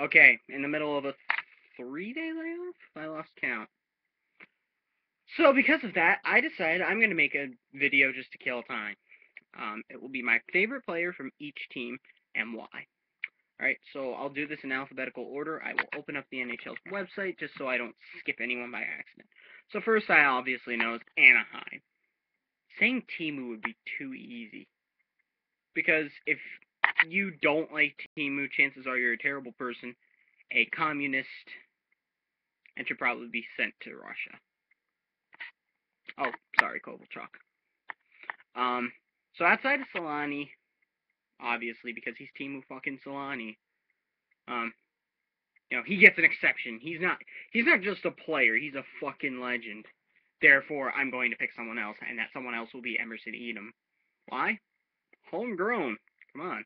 Okay, in the middle of a 3-day layoff? I lost count. So because of that, I decided I'm going to make a video just to kill time. It will be my favorite player from each team and why. Alright, so I'll do this in alphabetical order. I will open up the NHL's website just so I don't skip anyone by accident. So first I obviously know is Anaheim. Saying Timu would be too easy. Because if you don't like Timu, chances are you're a terrible person, a communist, and should probably be sent to Russia. Oh, sorry, Kovalchuk. So outside of Solani, obviously, because he's Timu fucking Solani, he gets an exception. He's not just a player, he's a fucking legend. Therefore, I'm going to pick someone else, and that someone else will be Emerson Edom. Why? Homegrown. Come on.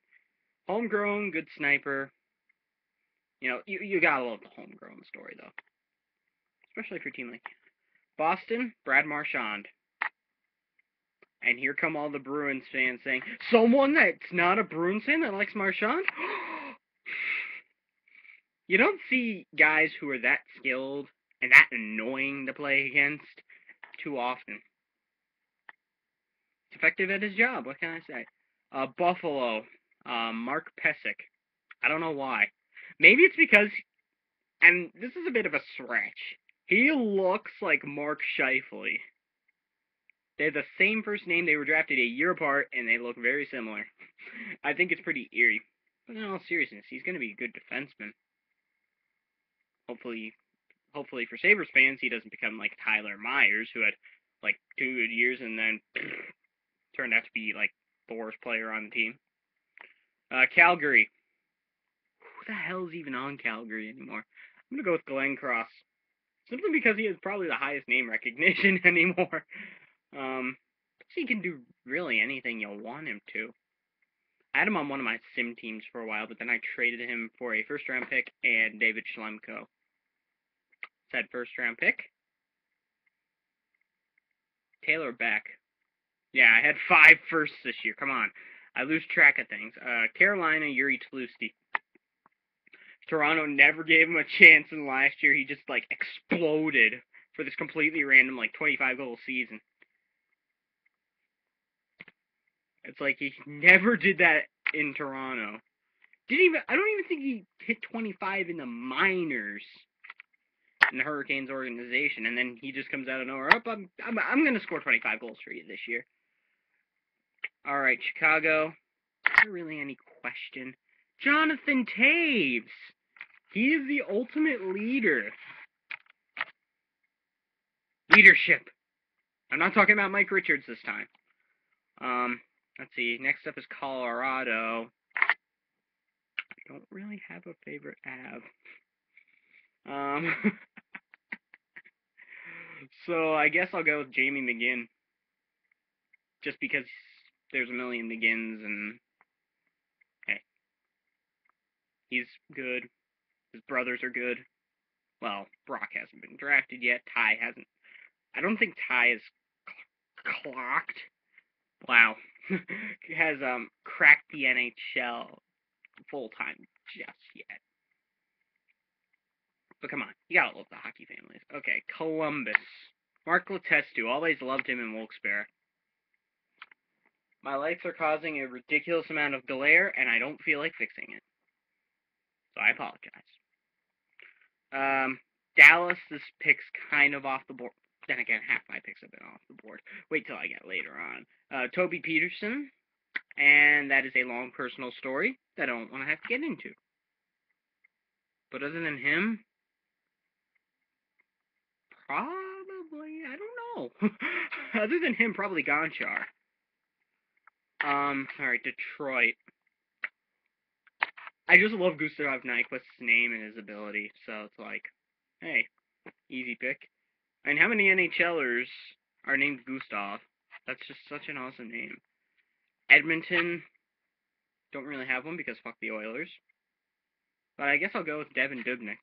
Homegrown, good sniper. You gotta love the homegrown story, though. Especially for a team like Boston, Brad Marchand. And here come all the Bruins fans saying, someone that's not a Bruins fan that likes Marchand? You don't see guys who are that skilled and that annoying to play against too often. He's effective at his job, what can I say? Buffalo, Mark Pesic. I don't know why. Maybe it's because, and this is a bit of a stretch, he looks like Mark Scheifele. They have the same first name, they were drafted a year apart, and they look very similar. I think it's pretty eerie. But in all seriousness, he's going to be a good defenseman. Hopefully for Sabres fans, he doesn't become like Tyler Myers, who had like 2 good years and then turned out to be like the worst player on the team. Calgary. Who the hell is even on Calgary anymore? I'm going to go with Glenn Cross. Simply because he has probably the highest name recognition anymore. He can do really anything you'll want him to. I had him on one of my sim teams for a while, but then I traded him for a first-round pick and David Schlemko. Said first-round pick. Taylor Beck. Yeah, I had 5 firsts this year. Come on. I lose track of things. Carolina, Yuri Tlusty. Toronto never gave him a chance in last year. He just, exploded for this completely random, 25-goal season. It's like he never did that in Toronto. I don't even think he hit 25 in the minors in the Hurricanes organization, and then he just comes out of nowhere. I'm going to score 25 goals for you this year. All right, Chicago. Is there really any question? Jonathan Toews. He is the ultimate leader. Leadership. I'm not talking about Mike Richards this time. Let's see. Next up is Colorado. I don't really have a favorite Av. So I guess I'll go with Jamie McGinn. Just because there's a million McGinns and hey. He's good. His brothers are good. Well, Brock hasn't been drafted yet. Ty hasn't. I don't think Ty is clocked. Wow. has cracked the NHL full-time just yet. But come on, you gotta love the hockey families. Okay, Columbus. Mark Letestu, always loved him in Wilkes-Barre. My lights are causing a ridiculous amount of glare, and I don't feel like fixing it. So I apologize. Dallas, this pick's kind of off the board. Then again, half my picks have been off the board. Wait till I get later on. Toby Peterson, and that is a long personal story that I don't want to have to get into. But other than him, probably, I don't know. Other than him, probably Gonchar. Alright, Detroit. I just love Gustav Nyquist's name and his ability, so it's like, hey, easy pick. And how many NHLers are named Gustav? That's just such an awesome name. Edmonton, don't really have one because fuck the Oilers. But I guess I'll go with Devin Dubnyk.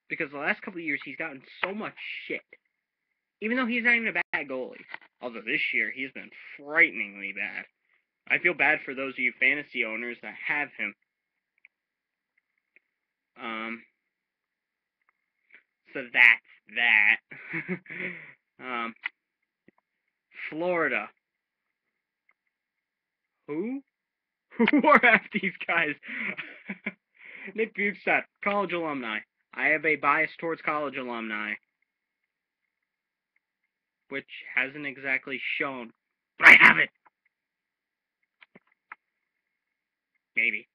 Because the last couple of years, he's gotten so much shit. Even though he's not even a bad goalie. Although this year, he's been frighteningly bad. I feel bad for those of you fantasy owners that have him. So that's that. um, Florida. Who? Who are half these guys? Nick Bukestad, college alumni. I have a bias towards college alumni, which hasn't exactly shown, but I have it. Maybe.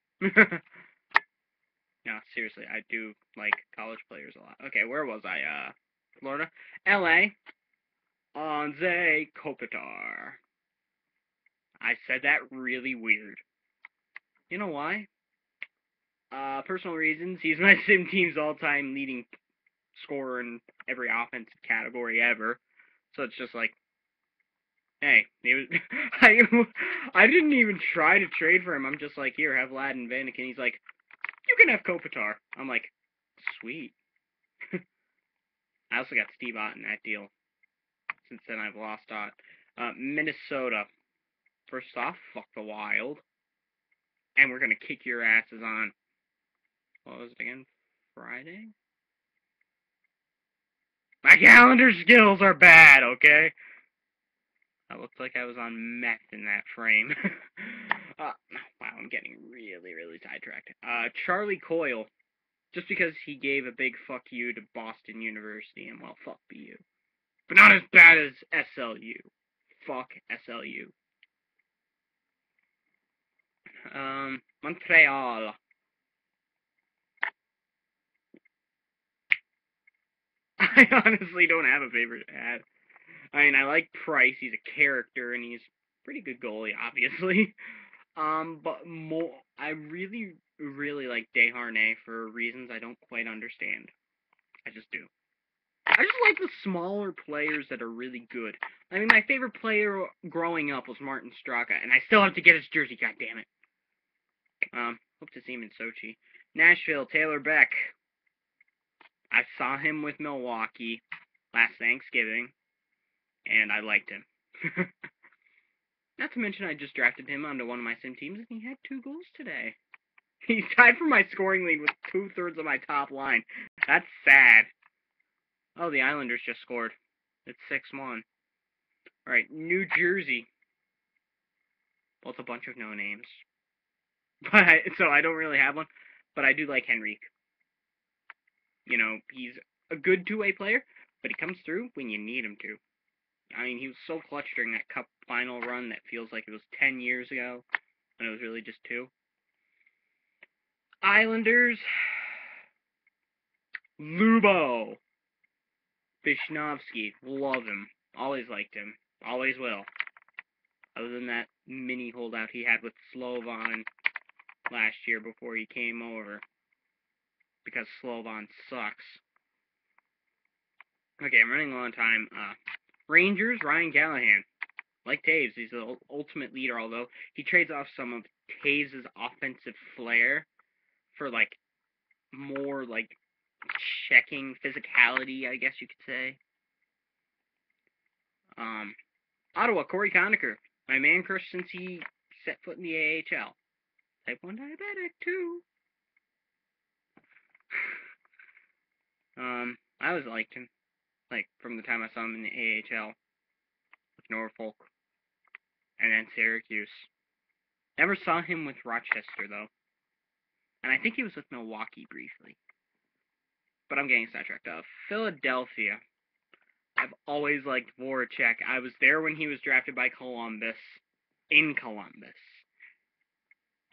No, seriously, I do like college players a lot. Okay, where was I? Florida? LA. Anze Kopitar. I said that really weird. You know why? Personal reasons. He's my sim team's all-time leading scorer in every offensive category ever. So it's just like, hey, he was, I didn't even try to trade for him. I'm just like, here, have Vlad and Vanek, and he's like, you can have Kopitar. I'm like, sweet. I also got Steve Ott in that deal. Since then, I've lost Ott. Minnesota. First off, fuck the Wild. And we're gonna kick your asses on, what was it again? Friday? My calendar skills are bad, okay? I looked like I was on meth in that frame. Wow, I'm getting really, really sidetracked. Charlie Coyle. Just because he gave a big fuck you to Boston University, and well, fuck BU. But not as bad as SLU. Fuck SLU. Montreal. I honestly don't have a favorite ad. I mean, I like Price. He's a character, and he's a pretty good goalie, obviously. But more, I really, really like Desharnais for reasons I don't quite understand. I just do. I just like the smaller players that are really good. I mean, my favorite player growing up was Martin Straka, and I still have to get his jersey. God damn it. Hope to see him in Sochi. Nashville, Taylor Beck. I saw him with Milwaukee last Thanksgiving, and I liked him. Not to mention, I just drafted him onto one of my sim teams, and he had 2 goals today. He's tied for my scoring lead with 2/3 of my top line. That's sad. Oh, the Islanders just scored. It's 6-1. Alright, New Jersey. Well, it's a bunch of no names. So I don't really have one, but I do like Henrique. You know, he's a good two-way player, but he comes through when you need him to. I mean, he was so clutch during that Cup final run that feels like it was 10 years ago, when it was really just 2. Islanders. Lubo. Vishnowsky. Love him. Always liked him. Always will. Other than that mini holdout he had with Slovan last year before he came over. Because Slovan sucks. Okay, I'm running low on time. Rangers, Ryan Callahan. Like Taves, he's the ultimate leader, although he trades off some of Taves' offensive flair for, like, more, like, checking physicality, I guess you could say. Ottawa, Corey Conacher. My man crush since he set foot in the AHL. Type 1 diabetic, too. I always liked him. Like, from the time I saw him in the AHL. With Norfolk. And then Syracuse. Never saw him with Rochester, though. And I think he was with Milwaukee briefly. But I'm getting sidetracked. Philadelphia. I've always liked Voracek. I was there when he was drafted by Columbus. In Columbus.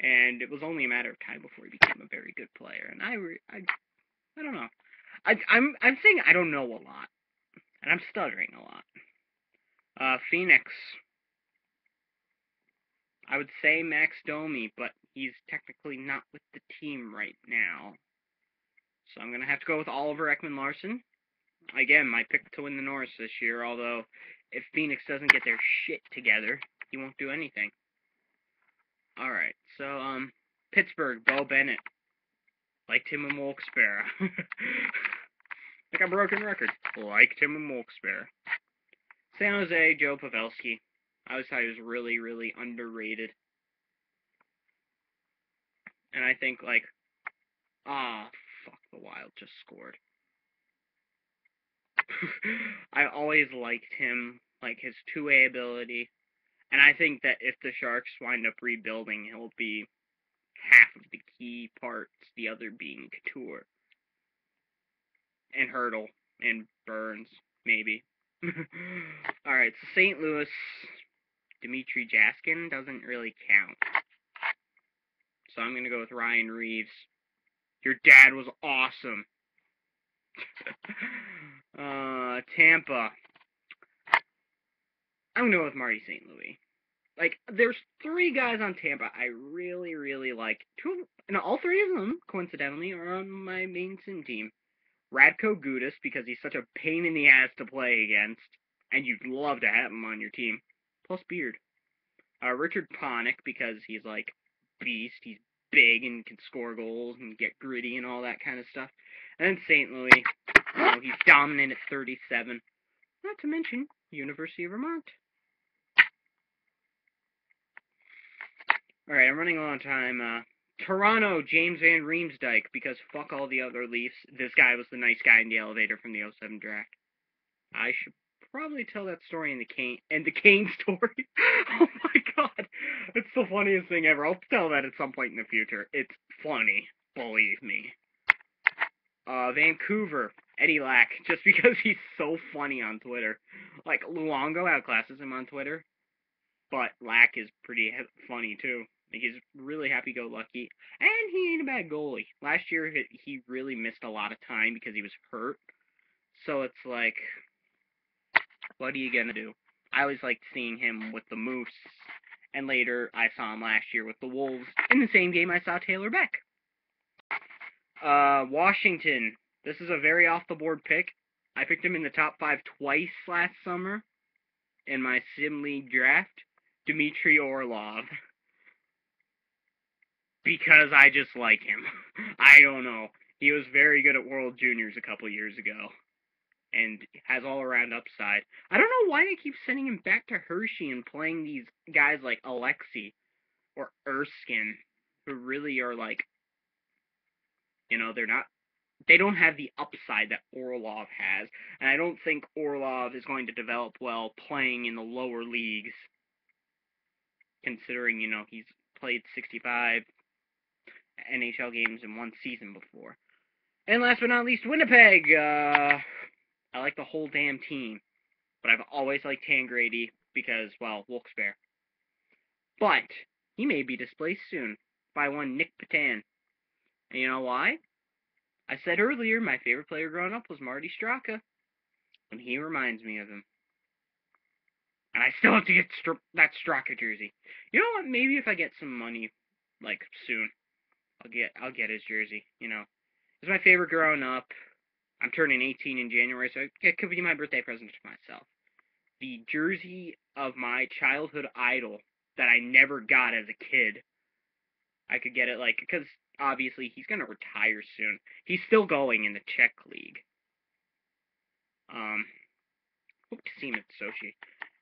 And it was only a matter of time before he became a very good player. And I don't know. I'm saying I don't know a lot. And I'm stuttering a lot. Phoenix. I would say Max Domi, but he's technically not with the team right now. So I'm going to have to go with Oliver Ekman-Larsson. Again, my pick to win the Norris this year, although if Phoenix doesn't get their shit together, he won't do anything. Alright, so, Pittsburgh, Bo Bennett. Liked him in Wilkes-Barre. Like a broken record. Liked him in Wilkes-Barre. San Jose, Joe Pavelski. I always thought he was really, really underrated. And I think, like, fuck, the Wild just scored. I always liked him, like his two-way ability, and I think that if the Sharks wind up rebuilding, he'll be half of the key parts, the other being Couture and Hurdle and Burns, maybe. Alright, so St. Louis, Dmitry Jaskin doesn't really count. So I'm going to go with Ryan Reeves. Your dad was awesome. Tampa. I'm going to go with Marty St. Louis. Like, there's 3 guys on Tampa I really, really like. All 3 of them, coincidentally, are on my main sim team. Radko Gudas, because he's such a pain in the ass to play against, and you'd love to have him on your team. Plus Beard. Richard Panik, because he's like beast. He's big and can score goals and get gritty and all that kind of stuff. And then St. Louis, he's dominant at 37. Not to mention University of Vermont. Alright, I'm running a long time. Toronto, James Van Riemsdyk, because fuck all the other Leafs. This guy was the nice guy in the elevator from the '07 draft. I should probably tell that story in the Kane story. Oh my god. It's the funniest thing ever. I'll tell that at some point in the future. It's funny. Believe me. Vancouver, Eddie Lack, just because he's so funny on Twitter. Like, Luongo outclasses him on Twitter, but Lack is pretty funny too. Like, he's really happy-go-lucky, and he ain't a bad goalie. Last year, he really missed a lot of time because he was hurt, so it's like, what are you gonna do? I always liked seeing him with the Moose, and later I saw him last year with the Wolves. In the same game, I saw Taylor Beck. Washington. This is a very off-the-board pick. I picked him in the top 5 twice last summer in my Sim League draft. Dmitry Orlov. Because I just like him. I don't know. He was very good at World Juniors a couple years ago. And has all-around upside. I don't know why they keep sending him back to Hershey and playing these guys like Alexei or Erskine, who really are like, they don't have the upside that Orlov has. And I don't think Orlov is going to develop well playing in the lower leagues, considering, he's played 65 NHL games in one season before. And last but not least, Winnipeg. I like the whole damn team, but I've always liked Tangrady because, well, Wilkes-Barre. But he may be displaced soon by one Nick Petan. And you know why? I said earlier my favorite player growing up was Marty Straka, and he reminds me of him. And I still have to get that Straka jersey. You know what? Maybe if I get some money, like soon, I'll get his jersey. It's my favorite growing up. I'm turning 18 in January, so it could be my birthday present to myself. The jersey of my childhood idol that I never got as a kid. I could get it, because obviously he's going to retire soon. He's still going in the Czech League. Hope to see him at Sochi.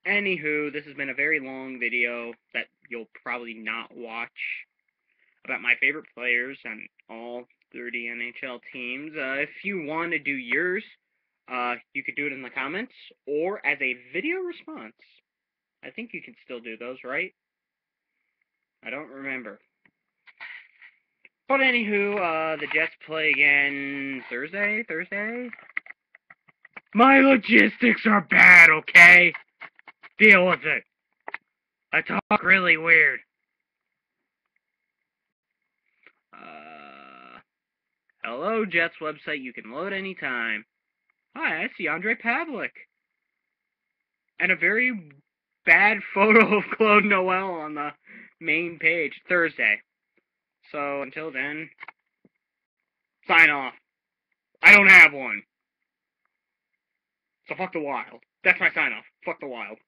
Anywho, this has been a very long video that you'll probably not watch about my favorite players on all 30 NHL teams. If you want to do yours, you could do it in the comments or as a video response. I think you can still do those, right? I don't remember. But anywho, the Jets play again Thursday? My logistics are bad, okay? Deal with it. I talk really weird. Hello, Jets website. You can load anytime. Hi, I see Andre Pavlik. And a very bad photo of Claude Noel on the main page. Thursday. So, until then, sign off. I don't have one. So fuck the Wild. That's my sign off. Fuck the Wild.